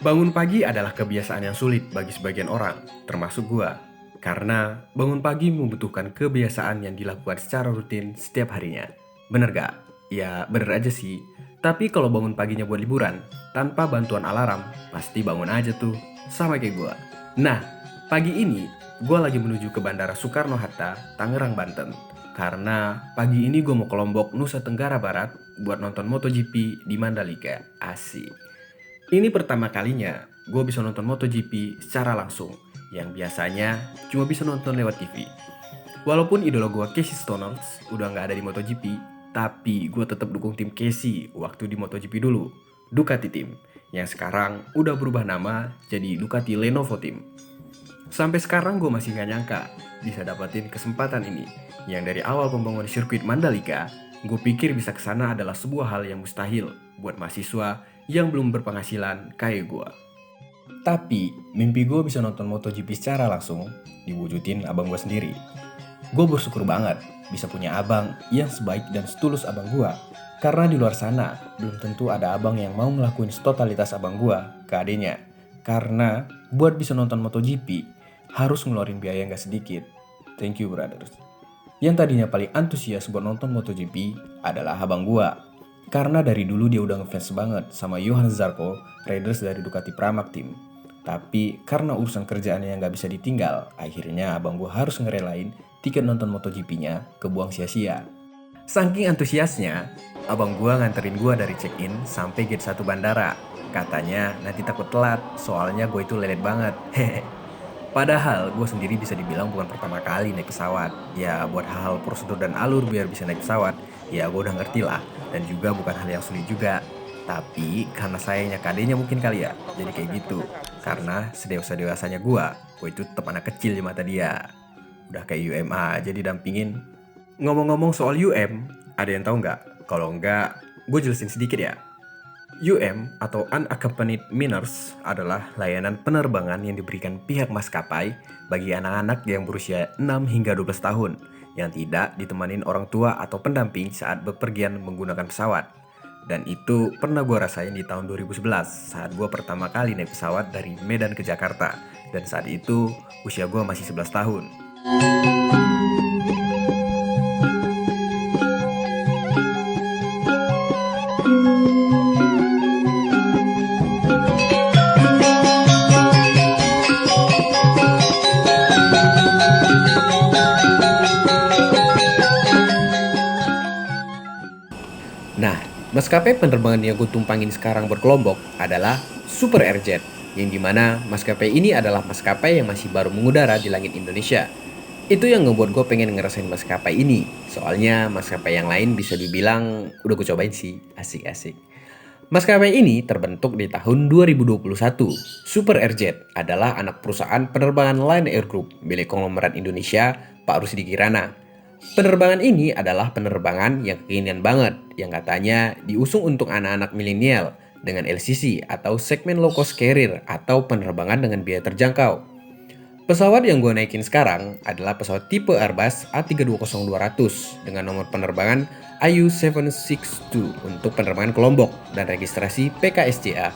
Bangun pagi adalah kebiasaan yang sulit bagi sebagian orang, termasuk gua. Karena bangun pagi membutuhkan kebiasaan yang dilakukan secara rutin setiap harinya. Bener gak? Ya bener aja sih. Tapi kalau bangun paginya buat liburan, tanpa bantuan alarm, pasti bangun aja tuh. Sama kayak gua. Nah, pagi ini gua lagi menuju ke Bandara Soekarno-Hatta, Tangerang, Banten. Karena pagi ini gue mau ke Lombok, Nusa Tenggara Barat buat nonton MotoGP di Mandalika. Asik. Ini pertama kalinya gue bisa nonton MotoGP secara langsung, yang biasanya cuma bisa nonton lewat TV. Walaupun idola gue Casey Stoneles udah nggak ada di MotoGP, tapi gue tetap dukung tim Casey waktu di MotoGP dulu, Ducati Team, yang sekarang udah berubah nama jadi Ducati Lenovo Team. Sampai sekarang gue masih nggak nyangka bisa dapetin kesempatan ini, yang dari awal pembangunan sirkuit Mandalika, gue pikir bisa kesana adalah sebuah hal yang mustahil buat mahasiswa yang belum berpenghasilan kayak gue. Tapi mimpi gue bisa nonton MotoGP secara langsung diwujudin abang gue sendiri. Gue bersyukur banget bisa punya abang yang sebaik dan setulus abang gue. Karena di luar sana belum tentu ada abang yang mau ngelakuin totalitas abang gue ke adenya. Karena buat bisa nonton MotoGP harus ngeluarin biaya nggak sedikit. Thank you brothers. Yang tadinya paling antusias buat nonton MotoGP adalah abang gua. Karena dari dulu dia udah ngefans banget sama Johan Zarco, riders dari Ducati Pramac Team. Tapi karena urusan kerjaannya yang gak bisa ditinggal, akhirnya abang gua harus ngerelain tiket nonton MotoGP-nya kebuang sia-sia. Saking antusiasnya, abang gua nganterin gua dari check-in sampai gate 1 bandara. Katanya nanti takut telat, soalnya gue itu lelet banget. Hehe. Padahal gue sendiri bisa dibilang bukan pertama kali naik pesawat. Ya buat hal-hal prosedur dan alur biar bisa naik pesawat, ya gue udah ngerti lah. Dan juga bukan hal yang sulit juga. Tapi karena sayangnya kadenya mungkin kali ya, jadi kayak gitu. Karena sedewasa-dewasanya gue itu tetap anak kecil di mata dia. Udah kayak UM aja didampingin. Ngomong-ngomong soal UM, ada yang tahu nggak? Kalau nggak, gue jelasin sedikit ya. UM atau Unaccompanied Minors adalah layanan penerbangan yang diberikan pihak maskapai bagi anak-anak yang berusia 6 hingga 12 tahun yang tidak ditemanin orang tua atau pendamping saat bepergian menggunakan pesawat. Dan itu pernah gue rasain di tahun 2011 saat gue pertama kali naik pesawat dari Medan ke Jakarta. Dan saat itu usia gue masih 11 tahun. Nah, maskapai penerbangan yang gue tumpangin sekarang berkelompok adalah Super Airjet, yang dimana maskapai ini adalah maskapai yang masih baru mengudara di langit Indonesia. Itu yang ngebuat gue pengen ngerasain maskapai ini, soalnya maskapai yang lain bisa dibilang udah gue cobain sih, asik-asik. Maskapai ini terbentuk di tahun 2021. Super Airjet adalah anak perusahaan penerbangan Lion Air Group milik konglomerat Indonesia, Pak Rusdi Kirana. Penerbangan ini adalah penerbangan yang kekinian banget, yang katanya diusung untuk anak-anak milenial dengan LCC atau segmen low cost carrier atau penerbangan dengan biaya terjangkau. Pesawat yang gue naikin sekarang adalah pesawat tipe Airbus A320-200 dengan nomor penerbangan AU762 untuk penerbangan ke Lombok dan registrasi PKSCA.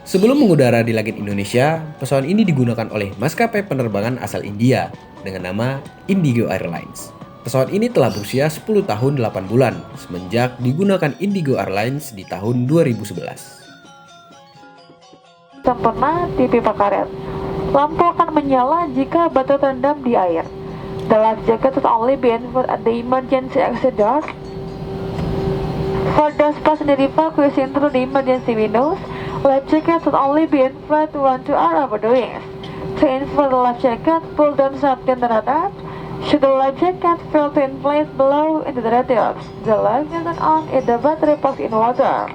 Sebelum mengudara di langit Indonesia, pesawat ini digunakan oleh maskapai penerbangan asal India dengan nama Indigo Airlines. Pesawat ini telah berusia 10 tahun 8 bulan semenjak digunakan Indigo Airlines di tahun 2011. Sempurna di pipa karet. Lampu akan menyala jika batu terendam di air. The life jacket should only be inflated at the emergency exit doors. For those passengers evacuation through the emergency windows, life jacket should only be inflated when two are overdoing. To inflate the life jacket, pull down safety on the radar. Should the life jacket fail to inflate below into the radios, the life jacket on if the battery packs in water.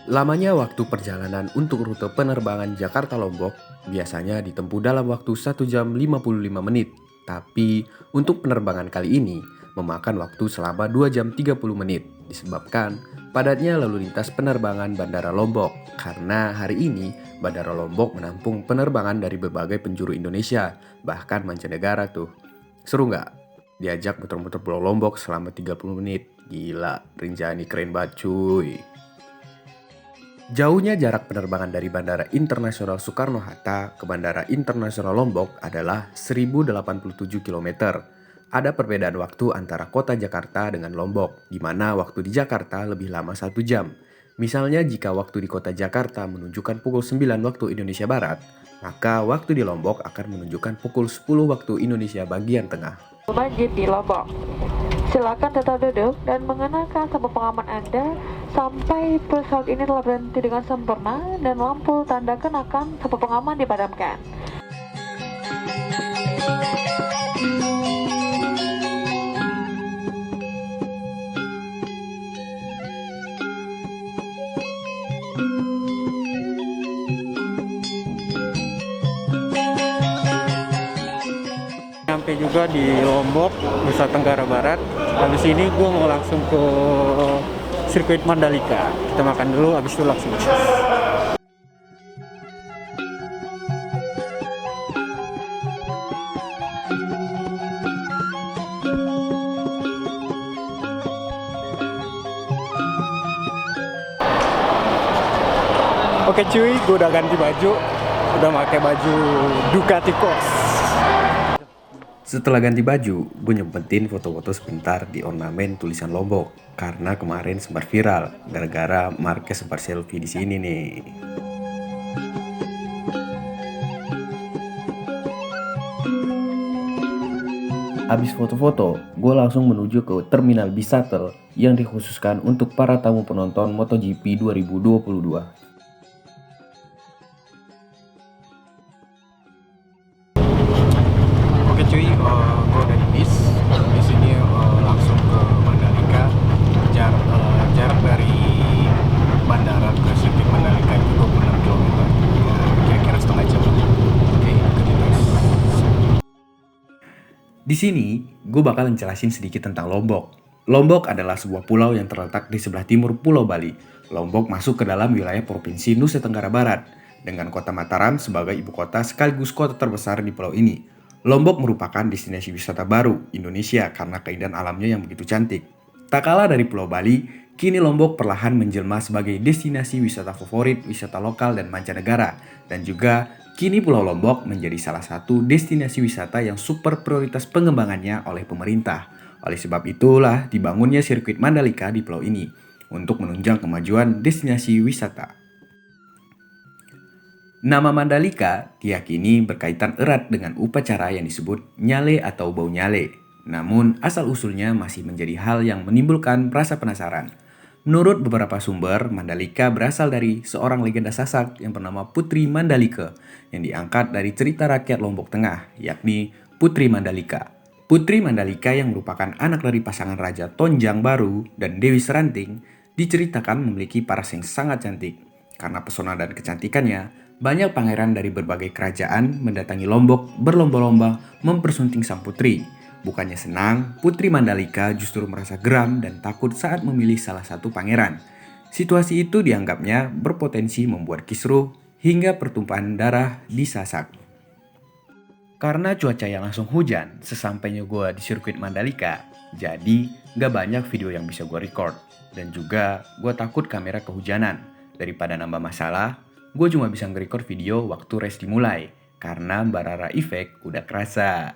Lamanya waktu perjalanan untuk rute penerbangan Jakarta-Lombok biasanya ditempuh dalam waktu 1 jam 55 menit. Tapi untuk penerbangan kali ini memakan waktu selama 2 jam 30 menit disebabkan Padatnya lalu lintas penerbangan Bandara Lombok, karena hari ini Bandara Lombok menampung penerbangan dari berbagai penjuru Indonesia, bahkan mancanegara tuh. Seru nggak? Diajak muter-muter Pulau Lombok selama 30 menit. Gila, Rinjani keren banget cuy. Jauhnya jarak penerbangan dari Bandara Internasional Soekarno-Hatta ke Bandara Internasional Lombok adalah 1087 km. Ada perbedaan waktu antara kota Jakarta dengan Lombok, di mana waktu di Jakarta lebih lama 1 jam. Misalnya jika waktu di kota Jakarta menunjukkan pukul 9 waktu Indonesia Barat, maka waktu di Lombok akan menunjukkan pukul 10 waktu Indonesia bagian tengah. Wajib di Lombok. Silakan tetap duduk dan mengenakan sabuk pengaman Anda sampai pesawat ini telah berhenti dengan sempurna dan lampu tanda kenakan sabuk pengaman dipadamkan. Sampai juga di Lombok, Nusa Tenggara Barat. Habis ini gue mau langsung ke sirkuit Mandalika. Kita makan dulu, habis itu langsung. Oke cuy, gue udah ganti baju. Udah pakai baju Ducati Cross. Setelah ganti baju, gue nyempetin foto-foto sebentar di ornamen tulisan Lombok karena kemarin sempat viral gara-gara Marquez sempat selfie di sini nih. Abis foto-foto, gue langsung menuju ke Terminal Bis Shuttle yang dikhususkan untuk para tamu penonton MotoGP 2022. Oke cuy, gue udah di bis. Di sini langsung ke Mandalika. Jarak dari bandara ke sirkuit Mandalika itu 26 km. Ya, kira-kira setengah jam. Oke, ikuti terus. Di sini, gue bakal ngejelasin sedikit tentang Lombok. Lombok adalah sebuah pulau yang terletak di sebelah timur Pulau Bali. Lombok masuk ke dalam wilayah Provinsi Nusa Tenggara Barat, dengan kota Mataram sebagai ibu kota sekaligus kota terbesar di pulau ini. Lombok merupakan destinasi wisata baru Indonesia karena keindahan alamnya yang begitu cantik. Tak kalah dari Pulau Bali, kini Lombok perlahan menjelma sebagai destinasi wisata favorit wisata lokal dan mancanegara. Dan juga kini Pulau Lombok menjadi salah satu destinasi wisata yang super prioritas pengembangannya oleh pemerintah. Oleh sebab itulah dibangunnya sirkuit Mandalika di pulau ini untuk menunjang kemajuan destinasi wisata. Nama Mandalika diyakini berkaitan erat dengan upacara yang disebut nyale atau bau nyale. Namun asal-usulnya masih menjadi hal yang menimbulkan rasa penasaran. Menurut beberapa sumber, Mandalika berasal dari seorang legenda Sasak yang bernama Putri Mandalika yang diangkat dari cerita rakyat Lombok Tengah, yakni Putri Mandalika. Putri Mandalika yang merupakan anak dari pasangan Raja Tonjang Baru dan Dewi Seranting diceritakan memiliki paras yang sangat cantik. Karena pesona dan kecantikannya, banyak pangeran dari berbagai kerajaan mendatangi Lombok berlomba-lomba mempersunting sang putri. Bukannya senang, Putri Mandalika justru merasa geram dan takut saat memilih salah satu pangeran. Situasi itu dianggapnya berpotensi membuat kisruh hingga pertumpahan darah di Sasak. Karena cuaca yang langsung hujan sesampainya gue di sirkuit Mandalika, jadi gak banyak video yang bisa gue record. Dan juga gue takut kamera kehujanan. Daripada nambah masalah, gue cuma bisa nge-record video waktu race dimulai, karena Barara Effect udah kerasa.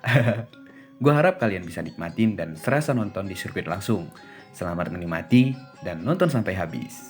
Gue harap kalian bisa nikmatin dan serasa nonton di sirkuit langsung. Selamat menikmati dan nonton sampai habis.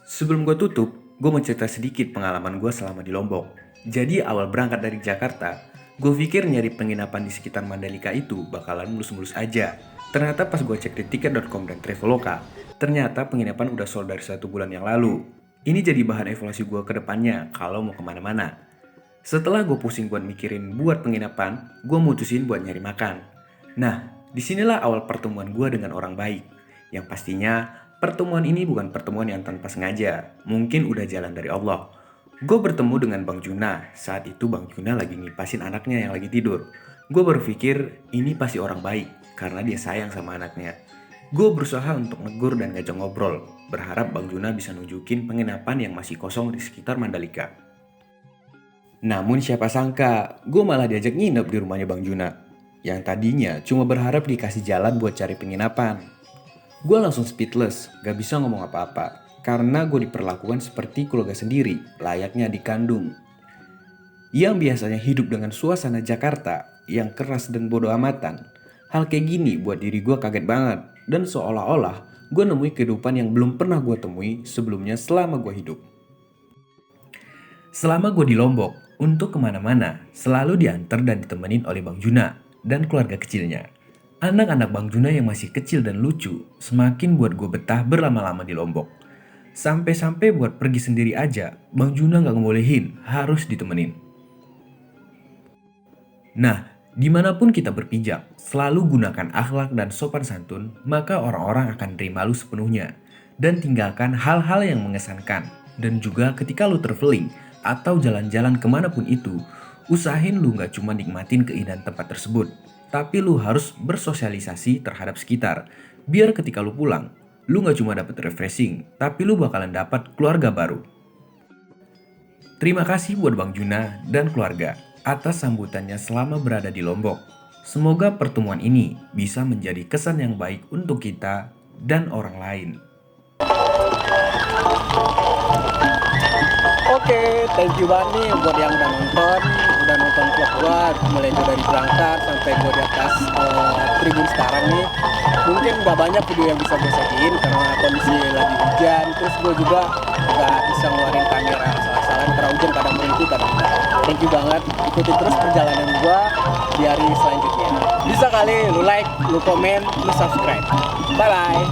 Sebelum gue tutup, gue mau cerita sedikit pengalaman gue selama di Lombok. Jadi awal berangkat dari Jakarta, gue pikir nyari penginapan di sekitar Mandalika itu bakalan mulus-mulus aja. Ternyata pas gue cek di tiket.com dan Traveloka, ternyata penginapan udah sold dari 1 bulan yang lalu. Ini jadi bahan evaluasi gue ke depannya kalau mau kemana-mana. Setelah gue pusing buat mikirin buat penginapan, gue mutusin buat nyari makan. Nah, disinilah awal pertemuan gue dengan orang baik. Yang pastinya, pertemuan ini bukan pertemuan yang tanpa sengaja. Mungkin udah jalan dari Allah. Gue bertemu dengan Bang Juna. Saat itu Bang Juna lagi ngipasin anaknya yang lagi tidur. Gue berpikir ini pasti orang baik karena dia sayang sama anaknya. Gue berusaha untuk negur dan ngajak ngobrol. Berharap Bang Juna bisa nunjukin penginapan yang masih kosong di sekitar Mandalika. Namun siapa sangka, gue malah diajak nginep di rumahnya Bang Juna. Yang tadinya cuma berharap dikasih jalan buat cari penginapan. Gue langsung speechless, gak bisa ngomong apa-apa. Karena gue diperlakukan seperti keluarga sendiri, layaknya dikandung. Yang biasanya hidup dengan suasana Jakarta yang keras dan bodo amatan. Hal kayak gini buat diri gue kaget banget. Dan seolah-olah gue nemui kehidupan yang belum pernah gue temui sebelumnya selama gue hidup. Selama gue di Lombok, untuk kemana-mana selalu diantar dan ditemenin oleh Bang Juna dan keluarga kecilnya. Anak-anak Bang Juna yang masih kecil dan lucu semakin buat gue betah berlama-lama di Lombok. Sampai-sampai buat pergi sendiri aja, Bang Juna gak ngebolehin, harus ditemenin. Nah, dimanapun kita berpijak, selalu gunakan akhlak dan sopan santun, maka orang-orang akan terima lu sepenuhnya. Dan tinggalkan hal-hal yang mengesankan. Dan juga ketika lu traveling atau jalan-jalan kemanapun itu, usahain lu gak cuma nikmatin keindahan tempat tersebut, tapi lu harus bersosialisasi terhadap sekitar. Biar ketika lu pulang, lu gak cuma dapet refreshing, tapi lu bakalan dapat keluarga baru. Terima kasih buat Bang Juna dan keluarga atas sambutannya selama berada di Lombok. Semoga pertemuan ini bisa menjadi kesan yang baik untuk kita dan orang lain. Oke, thank you banget nih buat yang udah nonton vlog gua mulai dari berangkat sampai gua di atas tribun sekarang nih. Mungkin gak banyak video yang bisa gue sajiin karena kondisi lagi hujan. Terus gue juga gak bisa ngeluarin kamera salah-salahan karena hujan kadang berhenti kadang enggak. Thank you banget, ikuti terus perjalanan gua di hari selanjutnya. Bisa kali lu like, lu komen, lu subscribe. Bye bye.